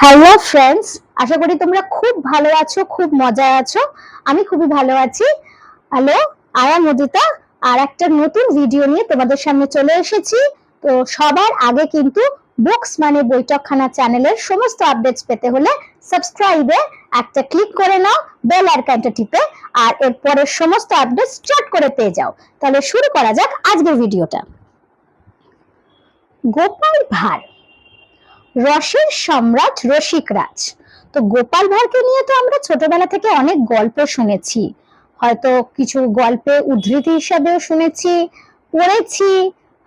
Hello friends, আশা করি তোমরা খুব ভালো আছো, খুব মজায় আছো। আমি খুবই ভালো আছি। হ্যালো, আয়া মুদিতা আর একটা নতুন ভিডিও নিয়ে তোমাদের সামনে চলে এসেছি। তো সবার আগে কিন্তু বুকস মানে বৈঠকখানা চ্যানেলের সমস্ত আপডেটস পেতে হলে সাবস্ক্রাইবে একটা ক্লিক করে নাও, বেল আইকনটা টিপে, আর এরপরের সমস্ত আপডেটস চট করে পেয়ে যাও। তাহলে শুরু করা যাক আজকের ভিডিওটা। গোপাল ভাঁড়, রসের সম্রাট রসিক রাজ। তো গোপাল ভাঁড়কে নিয়ে তো আমরা ছোটবেলা থেকে অনেক গল্প শুনেছি, হয়তো কিছু গল্পে উদ্ধৃতি হিসাবেও শুনেছি, পড়েছি।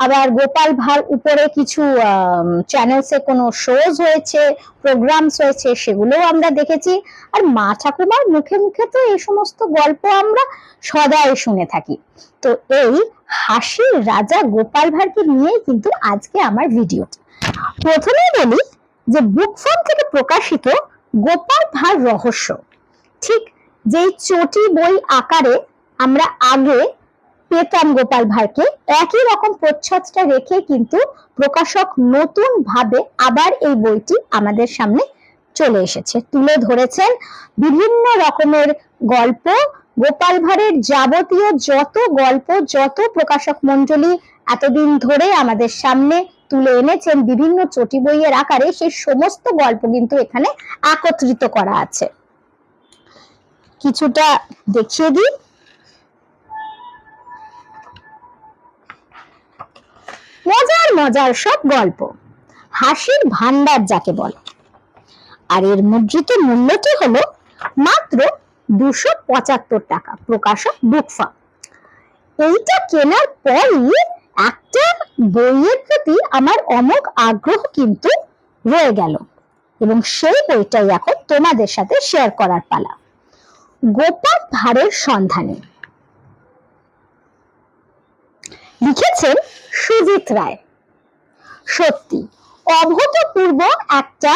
আবার গোপাল ভাঁড় উপরে কিছু চ্যানেলসে কোনো শোজ হয়েছে, প্রোগ্রামস হয়েছে, সেগুলোও আমরা দেখেছি। আর মা ঠাকুমার মুখে মুখে তো এই সমস্ত গল্প আমরা সদাই শুনে থাকি। তো এই হাসির রাজা গোপাল ভাঁড়কে নিয়ে কিন্তু আজকে আমার ভিডিওটা। প্রথমেই বলি যে বুক ফার্ম থেকে প্রকাশিত গোপাল ভাঁড় রহস্য, ঠিক যেই চটি বই আকারে আমরা আগে পেতাম গোপাল ভাঁড়কে, একই রকম প্রচ্ছদটা রেখে কিন্তু প্রকাশক নতুন ভাবে আবার এই বইটি আমাদের সামনে চলে এসেছে, তুলে ধরেছেন বিভিন্ন রকমের গল্প। গোপাল ভাঁড়ের যাবতীয় যত গল্প, যত প্রকাশক মণ্ডলী এতদিন ধরে আমাদের সামনে তুলে এনেছেন বিভিন্ন চটি বইয়ের আকারে, সেই সমস্ত গল্প কিন্তু এখানে একত্রিত করা আছে। কিছুটা দেখিয়ে দিই। মজার মজার সব গল্প, হাসির ভান্ডার যাকে বলে। আর এর মুদ্রিত মূল্যটি হলো মাত্র 275 টাকা, প্রকাশক বুক ফার্ম। এইটা কেনার পরই একটা বইয়ের প্রতি আমার অমোঘ আগ্রহ কিন্তু রয়ে গেল, এবং সেই বইটাই এখন তোমাদের সাথে শেয়ার করার পালা। গোপাল ভাঁড়ের সন্ধানে, লিখেছেন সুজিত রায়। সত্যি অভূতপূর্ব একটা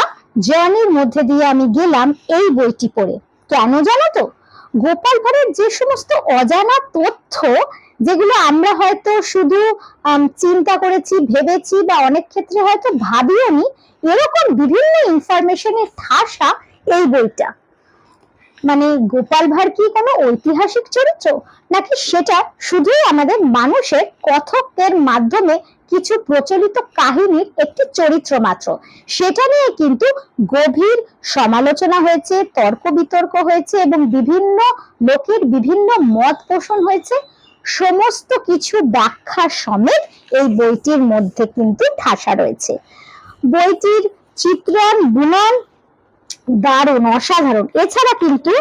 জার্নির মধ্যে দিয়ে আমি গেলাম এই বইটি পড়ে। কেন জানো তো? গোপাল ভাঁড়ের যে সমস্ত অজানা তথ্য, যেগুলো আমরা হয়তো শুধু চিন্তা করেছি, ভেবেছি, বা অনেক ক্ষেত্রে হয়তো ভাবিও নি, এরকম বিভিন্ন ইনফরমেশনের ঠাসা এই বইটা। মানে গোপাল ভাঁড় কি কোনো ঐতিহাসিক চরিত্র, নাকি সেটা শুধুই আমাদের মানুষের কথকের মাধ্যমে কিছু প্রচলিত কাহিনীর একটি চরিত্র মাত্র? সেটা নিয়ে কিন্তু গভীর সমালোচনা হয়েছে, তর্ক বিতর্ক হয়েছে, এবং বিভিন্ন লোকের বিভিন্ন মত পোষণ হয়েছে। সমস্ত কিছু ব্যাখ্যা সমেত এই বইটির মধ্যে কিন্তু ঠাসা রয়েছে। বইটির চিত্রণ, বুনন দারুণ, অসাধারণ। এছাড়া কিন্তু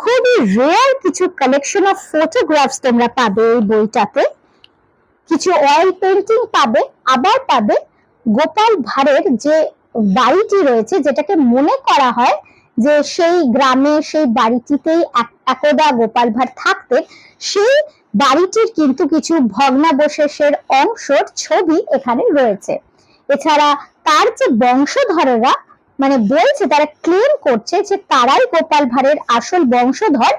খুবই রেয়ার কিছু কালেকশন অফ ফটোগ্রাফস তোমরা পাবে এই বইটাতে। কিছু অয়েল পেন্টিং পাবে, আবার পাবে গোপাল ভাঁড়ের যে বাড়িটি রয়েছে, যেটাকে মনে করা হয় যে সেই গ্রামে, সেই বাড়িটিতেই একদা গোপাল ভাঁড় থাকতেন, সেই বাড়িটির কিন্তু কিছু ভগ্নাবশেষের অংশের ছবি এখানে রয়েছে। এছাড়া তার যে বংশধরেরা, মানে বলছে, তারা ক্লেম করছে যে তারাই গোপাল ভাঁড়ের আসল বংশধর,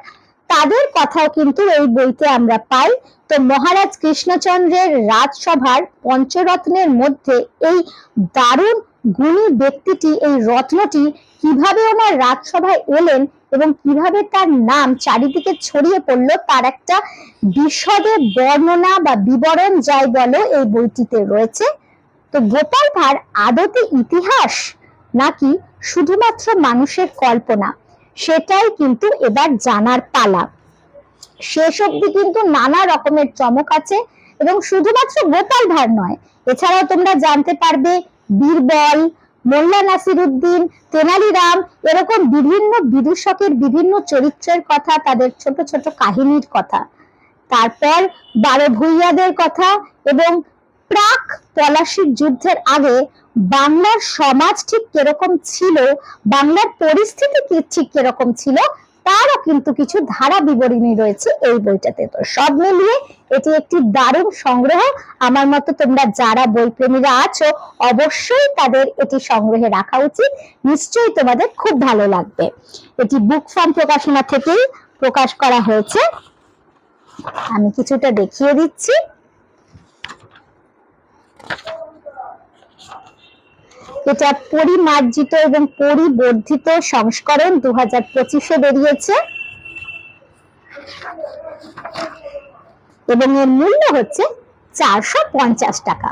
তাদের কথাও কিন্তু এই বইতে আমরা পাই। তো মহারাজ কৃষ্ণচন্দ্রের রাজসভার পঞ্চরত্নের মধ্যে এই দারুণ গুণী ব্যক্তিটি, এই রত্নটি কিভাবে ওনার রাজসভায় এলেন এবং কিভাবে তার নাম চারিদিকে ছড়িয়ে পড়লো, তার একটা বিশদে বর্ণনা বা বিবরণ যাই বলো এই বইটিতে রয়েছে। তো গোপাল ভাঁড় আদতে ইতিহাস নাকি শুধুমাত্র মানুষের কল্পনা, সেটাই কিন্তু এবার জানার পালা। শেষ অবধি কিন্তু নানা রকমের চমক আছে, এবং শুধুমাত্র গোপাল ভাঁড় নয়, এছাড়াও তোমরা জানতে পারবে বীরবল, মোল্লা নাসিরুদ্দিন, তেনালিরাম, এরকম বিভিন্ন বিদূষকের বিভিন্ন চরিত্রের কথা, তাদের ছোট ছোট কাহিনীর কথা। তারপর 12 ভূঁইয়াদের কথা, এবং প্রাক পলাশীর যুদ্ধের আগে বাংলার সমাজ ঠিক কিরকম ছিল, বাংলার পরিস্থিতি ঠিক কিরকম ছিল, তারও কিন্তু কিছু ধারা বিবরণী রয়েছে এই বইটাতে। তো সব মিলিয়ে এটি একটি দারুণ সংগ্রহ। আমার মতো তোমরা যারা বই প্রেমীরা আছো, অবশ্যই তাদের এটি সংগ্রহে রাখা উচিত। নিশ্চয়ই তোমাদের খুব ভালো লাগবে। এটি বুক ফার্ম প্রকাশনা থেকেই প্রকাশ করা হয়েছে। আমি কিছুটা দেখিয়ে দিচ্ছি। এটা পরিমার্জিত এবং পরিবর্ধিত সংস্করণ 2025-এ বেরিয়েছে এবং এর মূল্য হচ্ছে 450 টাকা।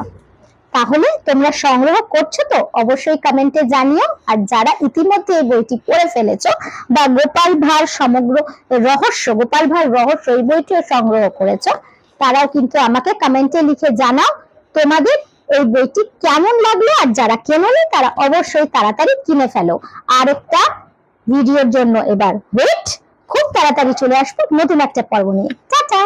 তাহলে তোমরা সংগ্রহ করছো তো অবশ্যই কমেন্টে জানিও। আর যারা ইতিমধ্যে এই বইটি পড়ে ফেলেছো বা গোপাল ভাঁড় সমগ্র রহস্য, গোপাল ভাঁড় রহস্য এই বইটিও সংগ্রহ করেছো, তারাও কিন্তু আমাকে কমেন্টে লিখে জানাও তোমাদের এই বইটি কেমন লাগলো। আর যারা কেনোনি তারা অবশ্যই তাড়াতাড়ি কিনে ফেলো। আর একটা ভিডিওর জন্য এবার ওয়েট, খুব তাড়াতাড়ি চলে আসবো নতুন একটা পর্ব নিয়ে। টাটা।